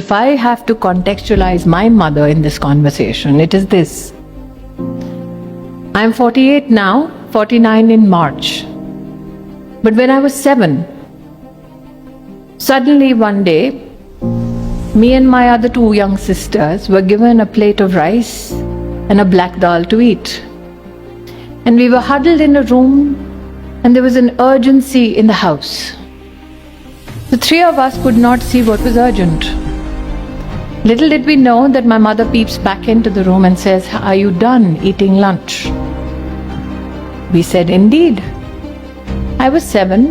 If I have to contextualize my mother in this conversation, it is this. I'm 48 now, 49 in March. But when I was 7, suddenly one day, me and my other 2 young sisters were given a plate of rice and a black dal to eat. And we were huddled in a room, and there was an urgency in the house. The 3 of us could not see what was urgent. Little did we know that my mother peeps back into the room and says, "Are you done eating lunch?" We said, "Indeed." I was 7,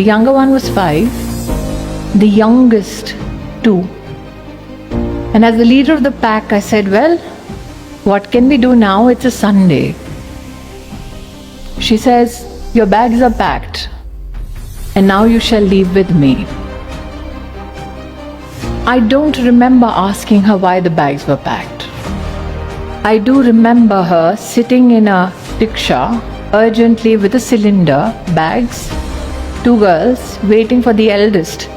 the younger one was 5, the youngest 2. And as the leader of the pack, I said, "Well, what can we do now? It's a Sunday." She says, "Your bags are packed, and now you shall leave with me." I don't remember asking her why the bags were packed. I do remember her sitting in a rickshaw urgently with a cylinder, bags, 2 girls waiting for the eldest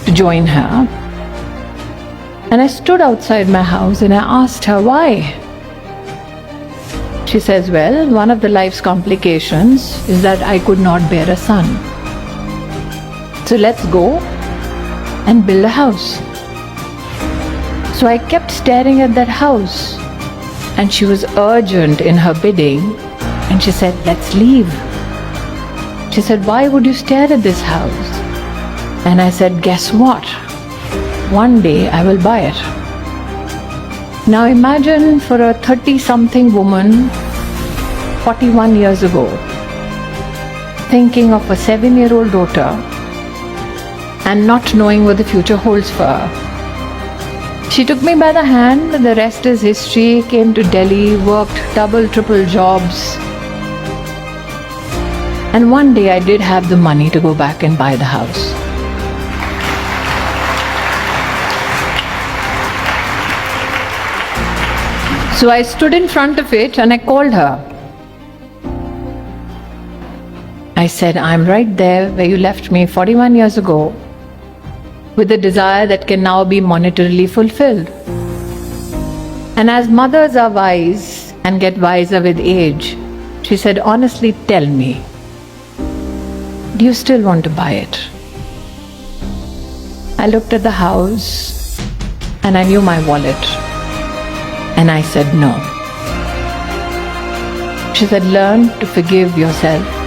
to join her. And I stood outside my house and I asked her why. She says, "Well, one of the life's complications is that I could not bear a son. So let's go and build a house." So I kept staring at that house, and she was urgent in her bidding, and she said, "Let's leave." She said, "Why would you stare at this house?" And I said, "Guess what? One day I will buy it." Now imagine for a 30-something woman 41 years ago thinking of a 7-year-old daughter and not knowing what the future holds for her. She took me by the hand, the rest is history, came to Delhi, worked double, triple jobs. And one day I did have the money to go back and buy the house. So I stood in front of it and I called her. I said, "I'm right there where you left me 41 years ago, with a desire that can now be monetarily fulfilled." And as mothers are wise and get wiser with age, she said, "Honestly, tell me, do you still want to buy it?" I looked at the house and I knew my wallet, and I said no. She said, "Learn to forgive yourself,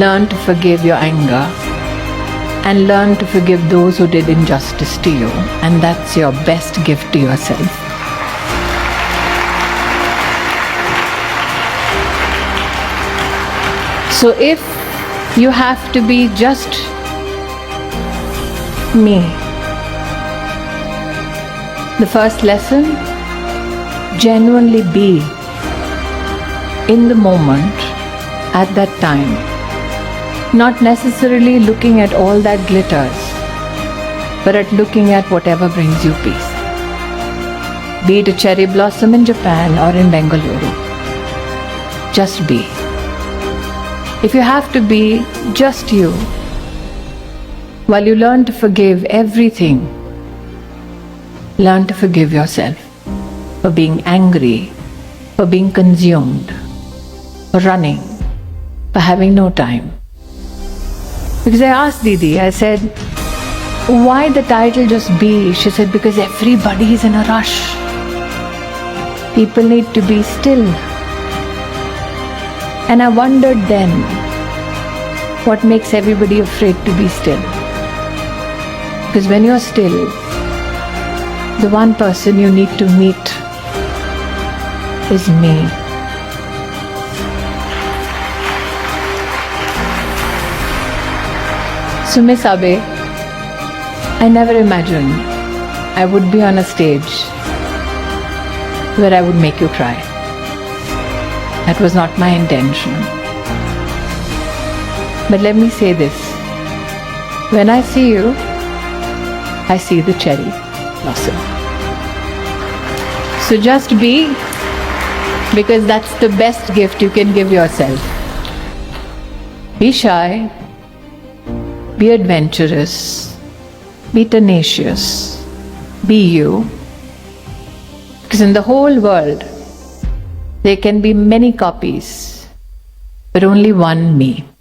learn to forgive your anger, and learn to forgive those who did injustice to you, and that's your best gift to yourself." So if you have to be just me, the first lesson, genuinely be in the moment at that time, not necessarily looking at all that glitters, but at looking at whatever brings you peace. Be it a cherry blossom in Japan or in Bengaluru. Just be. If you have to be just you, while you learn to forgive everything, learn to forgive yourself for being angry, for being consumed, for running, for having no time. Because I asked Didi, I said, "Why the title just be?" She said, "Because everybody is in a rush. People need to be still." And I wondered then, what makes everybody afraid to be still? Because when you're still, the one person you need to meet is me. So Miss Abe, I never imagined I would be on a stage where I would make you cry. That was not my intention. But let me say this. When I see you, I see the cherry blossom. So just be, because that's the best gift you can give yourself. Be shy, be adventurous, be tenacious, be you. Because in the whole world, there can be many copies, but only one me.